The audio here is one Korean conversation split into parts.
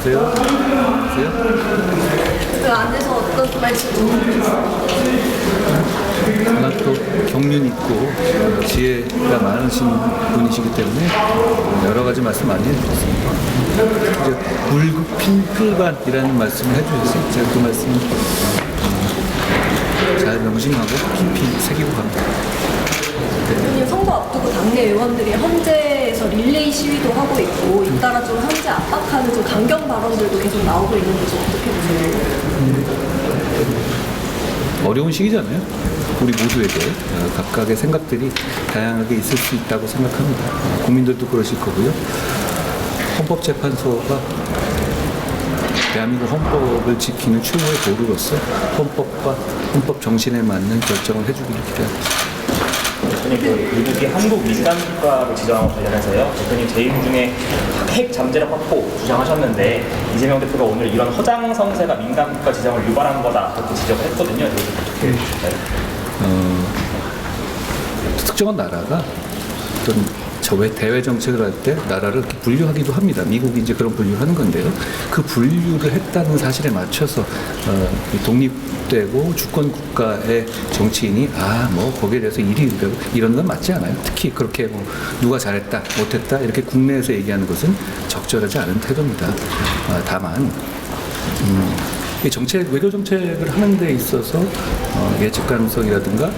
안녕하세요. 그 안에서 어떤 말씀 워낙 또 경륜 있고 지혜가 많으신 분이시기 때문에 여러 가지 말씀 많이 해주셨습니다. 이제 불급필반이라는 말씀을 해주셨어요. 제가 그 말씀 잘 명심하고 깊이 새기고 갑니다. 대표님 선거 앞두고 당내 의원들이 헌재에서 릴레이 시위도 하고 있고 잇따라 좀 헌재 압박하는 좀 강경 발언들도 계속 나오고 있는데 좀 어떻게 보세요? 어려운 시기잖아요. 우리 모두에게 각각의 생각들이 다양하게 있을 수 있다고 생각합니다. 국민들도 그러실 거고요. 헌법재판소가 대한민국 헌법을 지키는 최고의 보루로서 헌법과 헌법 정신에 맞는 결정을 해주기를 기대합니다. 대표님, 미국이 한국 민간국가로 지정한 것 관련해서요. 대표님 재임 중에 핵 잠재력 확보 주장하셨는데 이재명 대표가 오늘 이런 허장성세가 민간국가 지정을 유발한 거다 그렇게 지적을 했거든요. 이거 어떻게 보실까요? 특정한 나라가 어떤 대외 정책을 할 때 나라를 이렇게 분류하기도 합니다. 미국이 이제 그런 분류를 하는 건데요. 그 분류를 했다는 사실에 맞춰서 독립되고 주권 국가의 정치인이 뭐 거기에 대해서 일이 이런 건 맞지 않아요. 특히 그렇게 누가 잘했다 못했다 이렇게 국내에서 얘기하는 것은 적절하지 않은 태도입니다. 다만 외교 정책을 하는 데 있어서 예측 가능성이라든가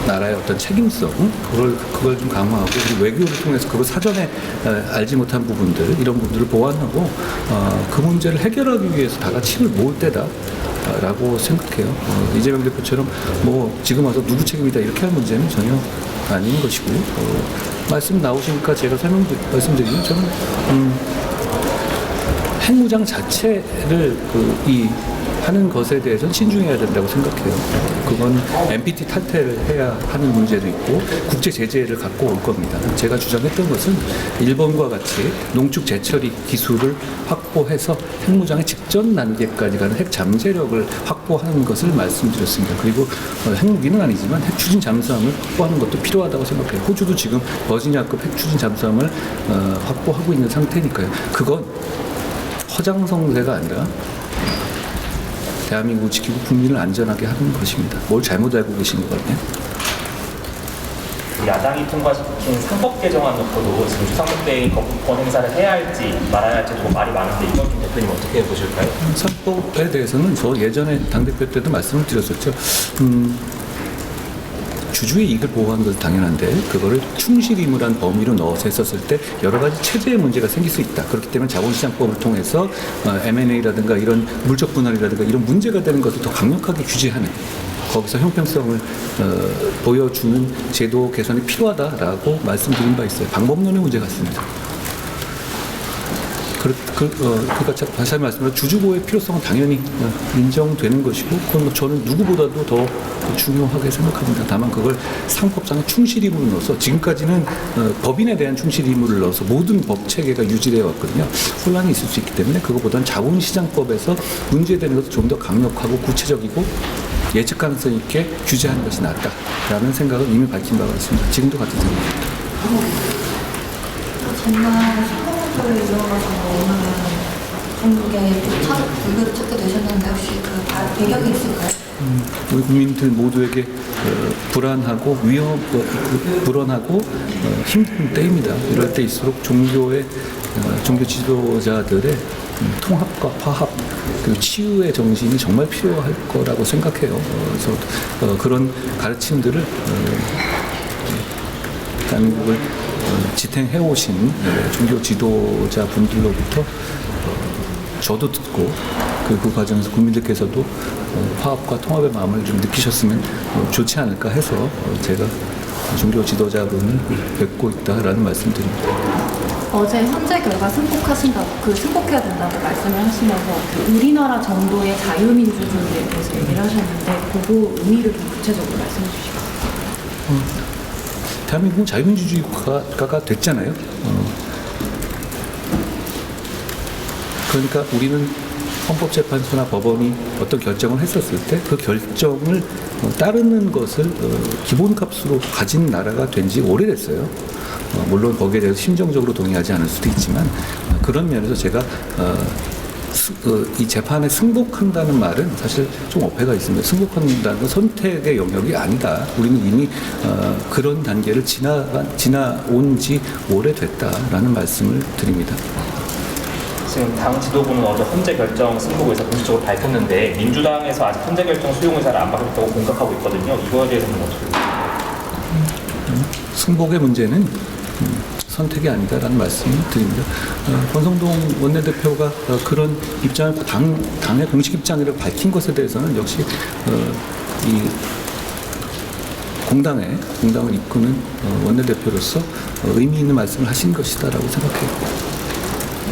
나라의 어떤 책임성 그걸 좀 강화하고 그리고 외교를 통해서 그걸 사전에 알지 못한 부분들 이런 부분들을 보완하고 그 문제를 해결하기 위해서 다 같이 힘을 모을 때다라고 생각해요. 이재명 대표처럼 지금 와서 누구 책임이다 이렇게 할 문제는 전혀 아닌 것이고요. 말씀 나오시니까 제가 말씀드리면 저는 핵무장 자체를 하는 것에 대해서는 신중해야 된다고 생각해요. 그건 NPT 탈퇴를 해야 하는 문제도 있고 국제 제재를 갖고 올 겁니다. 제가 주장했던 것은 일본과 같이 농축 재처리 기술을 확보해서 핵무장의 직전 단계까지 가는 핵 잠재력을 확보하는 것을 말씀드렸습니다. 그리고 핵무기는 아니지만 핵 추진 잠수함을 확보하는 것도 필요하다고 생각해요. 호주도 지금 버지니아급 핵 추진 잠수함을 확보하고 있는 상태니까요. 그건 허장성세가 아니라 대한민국을 지키고 국민을 안전하게 하는 것입니다. 뭘 잘못 알고 계신 것 같네요. 야당이 통과시킨 상법 개정안 놓고도 지금 추상국대인 거부권 행사를 해야 할지 말아야 할지 도 말이 많은데 이건 좀 대표님 어떻게 보실까요? 상법에 대해서는 저 예전에 당대표 때도 말씀을 드렸었죠. 주주의 이익을 보호하는 것은 당연한데 그거를 충실임을한 범위로 넣어서 했었을 때 여러 가지 체제의 문제가 생길 수 있다. 그렇기 때문에 자본시장법을 통해서 M&A라든가 이런 물적 분할이라든가 이런 문제가 되는 것을 더 강력하게 규제하는 거기서 형평성을 보여주는 제도 개선이 필요하다라고 말씀드린 바 있어요. 방법론의 문제 같습니다. 그러니까 다시 말씀드리면 주주보호의 필요성은 당연히 인정되는 것이고 그건 저는 누구보다도 더 중요하게 생각합니다. 다만 그걸 상법상의 충실임으로 넣어서 지금까지는 법인에 대한 충실임을 넣어서 모든 법 체계가 유지되어 왔거든요. 혼란이 있을 수 있기 때문에 그것보다는 자본시장법에서 문제되는 것을 좀 더 강력하고 구체적이고 예측 가능성 있게 규제하는 것이 낫다라는 생각을 이미 밝힌 바가 있습니다. 지금도 같은 생각입니다. 정말 선거를 이어가서 원하는 종목에 불교를 찾게 되셨는데 혹시 그 배경이 있을까요? 우리 국민들 모두에게 불안하고 불안하고 힘든 때입니다. 이럴 때일수록 종교 지도자들의 통합과 화합 그리고 치유의 정신이 정말 필요할 거라고 생각해요. 그래서 그런 가르침들을 대한민국을 지탱해 오신 종교 지도자 분들로부터 저도 듣고 그 과정에서 국민들께서도 화합과 통합의 마음을 좀 느끼셨으면 좋지 않을까 해서 제가 종교 지도자분을 뵙고 있다라는 말씀드립니다. 어제 헌재 결과 승복해야 된다고 말씀을 하시면서 우리나라 정도의 자유민주주의에 대해서 얘기를 하셨는데 그거 의미를 좀 구체적으로 말씀해 주시겠어요? 대한민국은 자유민주주의 국가가 됐잖아요. 그러니까 우리는 헌법재판소나 법원이 어떤 결정을 했었을 때 그 결정을 따르는 것을 기본값으로 가진 나라가 된 지 오래됐어요. 물론 거기에 대해서 심정적으로 동의하지 않을 수도 있지만 그런 면에서 제가 이 재판에 승복한다는 말은 사실 좀 어폐가 있습니다. 승복한다는 건 선택의 영역이 아니다. 우리는 이미 그런 단계를 지나온 지 오래됐다라는 말씀을 드립니다. 지금 당 지도부는 어제 헌재 결정 승복 의사 공식적으로 밝혔는데 민주당에서 아직 헌재 결정 수용 의사를 안 밝혔다고 공격하고 있거든요. 이거에 대해서는 어떻게 보세요? 승복의 문제는 선택이 아니다라는 말씀을 드립니다. 권성동 원내대표가 그런 입장을 당의 공식 입장을 밝힌 것에 대해서는 역시 이 공당을 이끄는 원내대표로서 의미 있는 말씀을 하신 것이다라고 생각해요.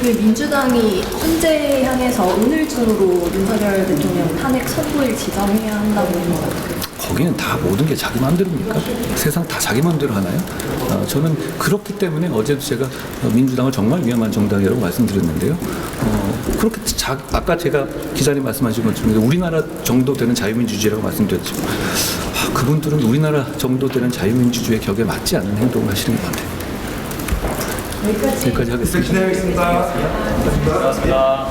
왜 민주당이 헌재 향해서 오늘중으로 윤석열 대통령 탄핵 선고일 지정해야 한다고 하는 것 같아요. 거기는 다 모든 게 자기 마음대로입니까? 세상 다 자기 마음대로 하나요? 저는 그렇기 때문에 어제도 제가 민주당을 정말 위험한 정당이라고 말씀드렸는데요. 그렇게 아까 제가 기자님 말씀하신 것처럼 우리나라 정도 되는 자유민주주의라고 말씀드렸죠. 그분들은 우리나라 정도 되는 자유민주주의 격에 맞지 않는 행동을 하시는 것 같아요. 여기까지 하겠습니다. 고맙습니다.